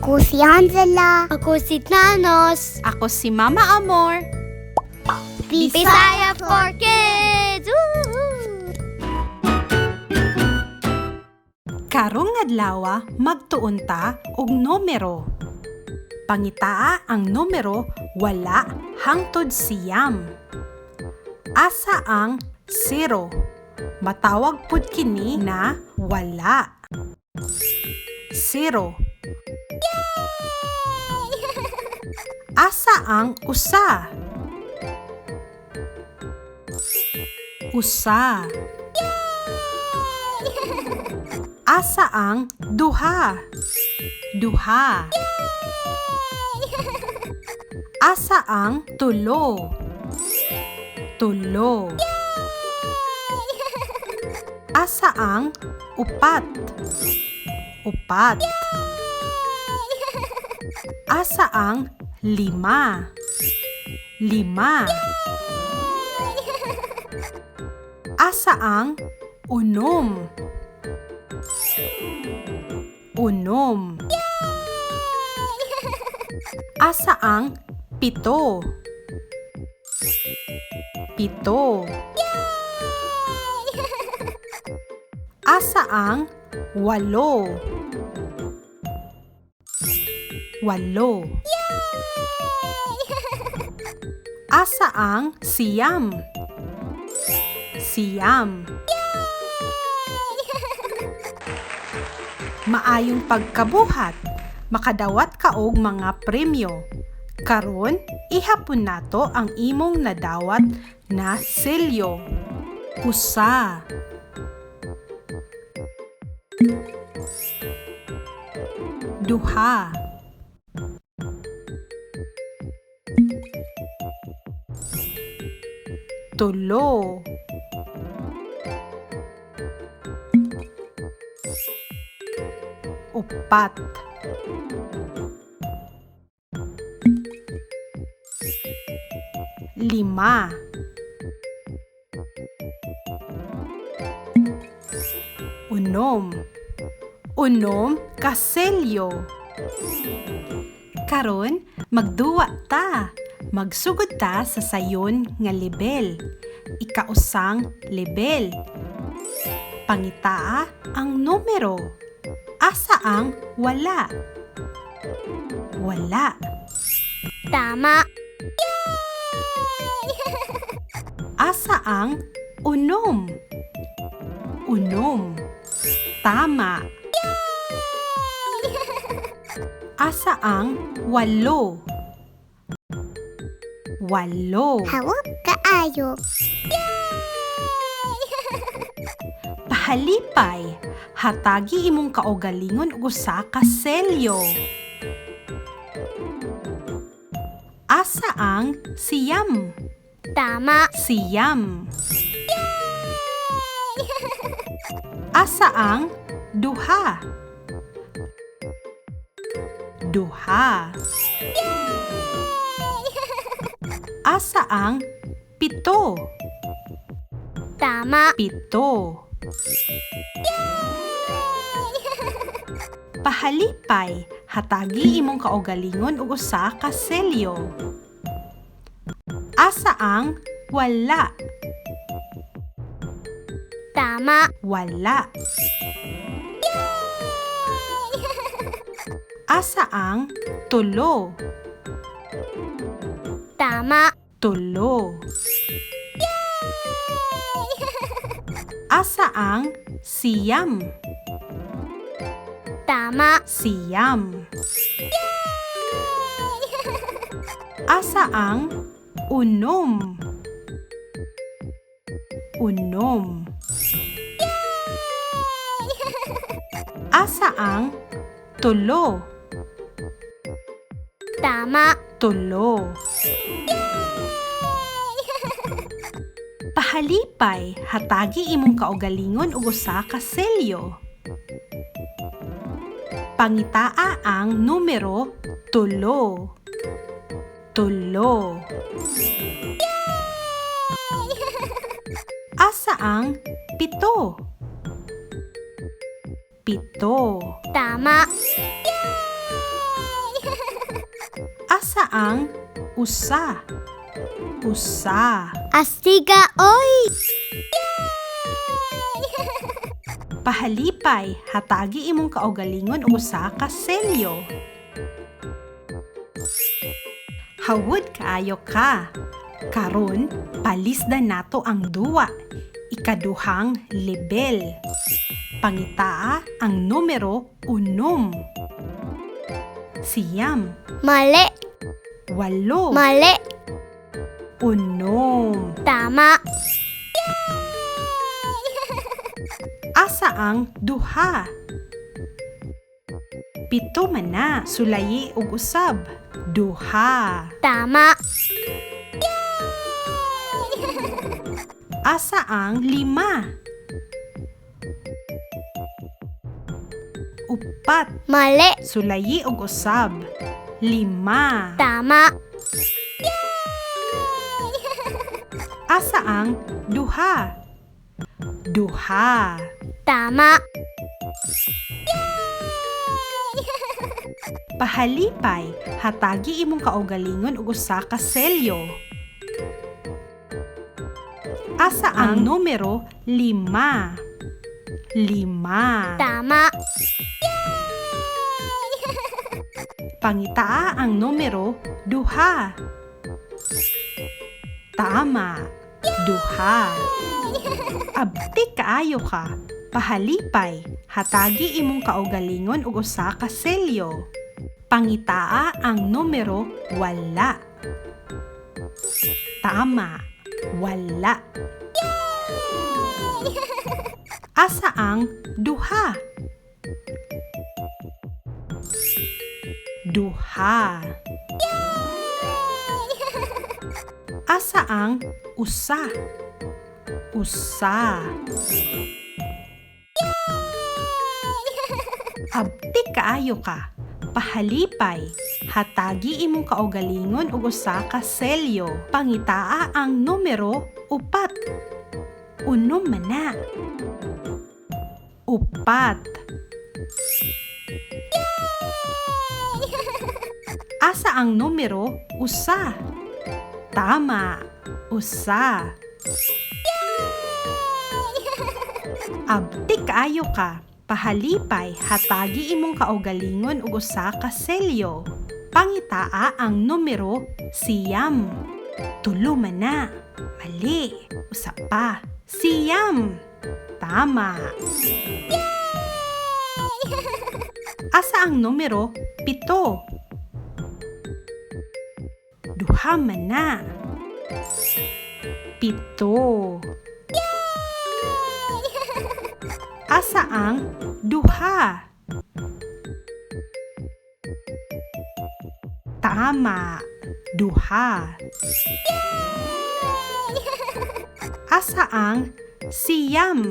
Ako si Hansela. Ako si Thanos. Ako si Mama Amor. Bisaya for Kids! Karong adlaw magtuon ta og numero. Pangitaa ang numero wala hangtod siyam. Asa ang 0. Matawag pud kini na wala. 0. Asa ang usa? Usa. Asa ang duha? Duha. Asa ang tulo? Tulo. Asa ang upat? Upat. Asa ang lima? Lima. Asa ang unom? Unom. Asa ang pito? Pito. Asa ang walo? Walo. Asa ang siyam? Siyam. Maayong pagkabuhat, makadawat ka og mga premyo. Karon, ihapon nato ang imong nadawat na selyo. Usa. Duha. Tulo. Upat. Lima. Unom. Unom kaselyo. Karon, magduwa ta. Magsugod ta sa sayon nga lebel. Ikausang lebel. Pangitaa ang numero. Asa ang wala? Wala. Tama. Asa ang unom? Unom. Tama. Asa ang walo? Walo. Hawak kaayo. Pahalipay, hatagi imong kaugalingon og usa ka selyo. Asa ang siyam? Tama. Siyam. Asa ang duha? Duha. Asa ang pito? Tama. Pito. Pahalipay, hatagi imong kaugalingon og usa ka selyo. Asa ang wala? Tama. Wala. Asa ang tulo? Tama. Tulo. Asa ang siyam? Tama. Siyam. Asa ang unom? Unom. Asa ang tulo? Tama. Tulo. Pahalipay, hatagi imong kaugalingon og usa ka selyo. Pangitaa ang numero tulo. Tulo. Asa ang pito? Pito. Tama. Asa ang usa? Usa. Astiga, oy! Pahalipay, hatagi imong kaugalingon og usa ka selyo. Hawod kaayo ka. Karon, palisdan nato ang duwa. Ikaduhang lebel. Pangitaa ang numero unom. Siyam. Mali, Walo. mali. Unom. Tama. Asa ang duha? Pito man na. Sulayi og usab. Duha. Tama. Asa ang lima? Upat. Mali. Sulayi og usab. Lima. Tama. Asa ang duha? Duha. Tama. Pahalipay, hatagi imong kaugalingon og usa ka selyo. Asa ang numero lima? Lima. Tama. Pangitaa ang numero duha. Tama. Duha. Abti kaayo ka. Pahalipay, hatagi imong kaugalingon og usa ka selyo. Pangitaa ang numero wala. Tama. Wala. Asa ang duha? Duha. Asa ang usa? Usa. Abti kaayo ka. Pahalipay, hatagi imong kaugalingon og usa ka selyo. Pangitaa ang numero upat. Unom man na. Upat. Asa ang numero usa? Tama. Usa. Abti kaayo ka. Pahalipay, hatagi imong kaugalingon og usa ka selyo. Pangitaa ang numero siyam. Tulo man na. Mali. Usa pa. Siyam. Tama. Asa ang numero pito? Duha man na. Pito. Asa ang duha? Tama. Duha. Asa ang siyam?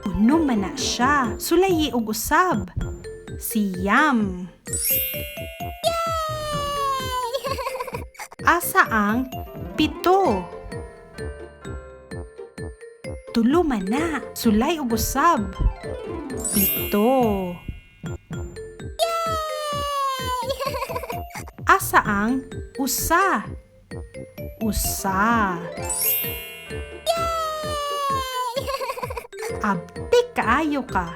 Uno man na siya. Sulayi og usab. Siyam. Asa ang pito? Tulo man na. Sulay og usab. Pito. Asa ang usa? Usa. Abti kaayo ka.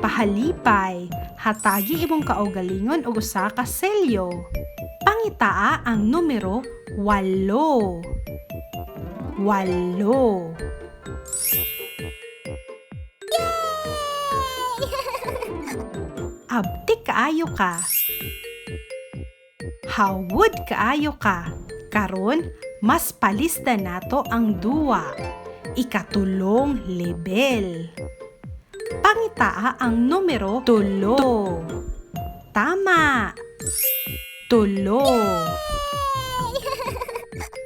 Pahalipay, hatagi imong kaugalingon og usa ka selyo. Pangitaa ang numero walo. Walo. Abti kaayo ka. Hawod kaayo ka. Karon, mas palista nato ang duwa. Ikatulong lebel. Pangitaa ang numero tulo. Tama. Tulo.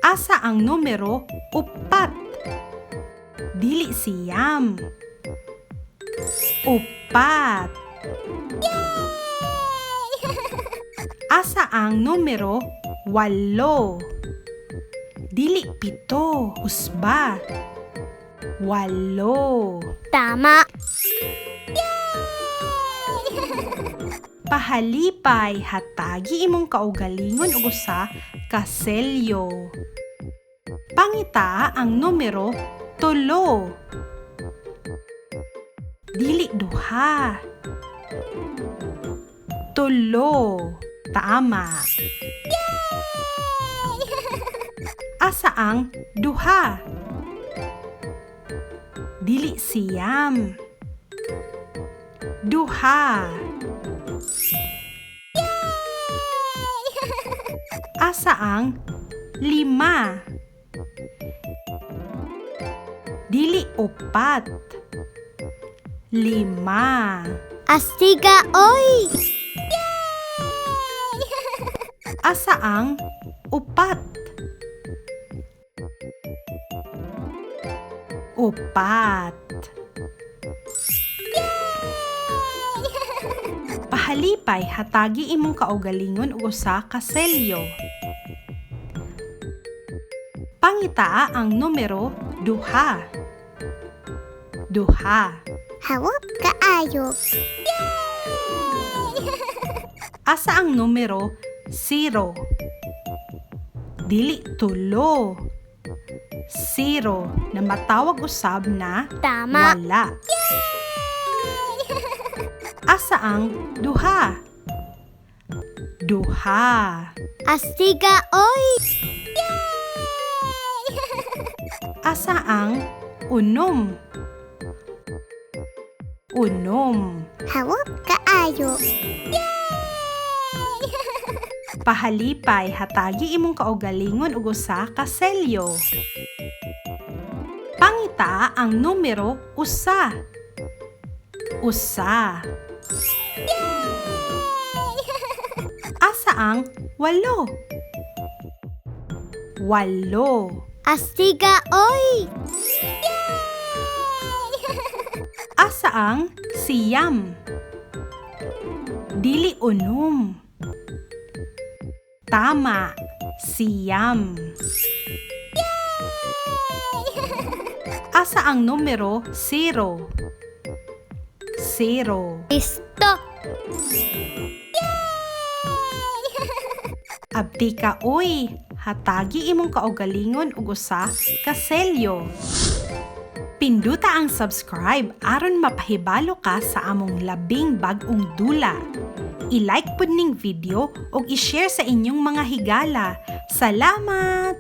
Asa ang numero upat? Dili siyam. Upat. Asa ang numero walo? Dili pito. Usba. Walo. Tama. Pahalipay hatagi imong kaugalingon ug usa ka selyo. Pangita ang numero 3. Dili duha. 3. Tama. Asa ang duha? Dili siyam. Duha. Asa ang 5? Dili 4. 5. Astiga oy! Asa ang 4? 4. Pahalipay hatagi imong kaugalingon ug usa ka selyo. Pangitaa ang numero 2. Duha. Hawap kaayo. Asa ang numero 0? Dili 3. 0 na matawag usab na Tama. wala. Asa ang duha? Duha. Astiga oy! Asa ang 6? 6. Hawap kaayo. Pahalipay hatagi imong kaugalingon ug usa ka selyo. Pangita ang numero 1. Usa. Asa ang 8? 8. Astiga oy! Asa ang 9? Dili 6. Tama. 9. Asa ang numero 0? 0. Listo! Abdi ka uy, hatagi imong kaugalingon ug usa ka selyo. Pinduta ang subscribe aron mapahibalo ka sa among labing bag-ong dula. I-like pud ning video ug i-share sa inyong mga higala. Salamat!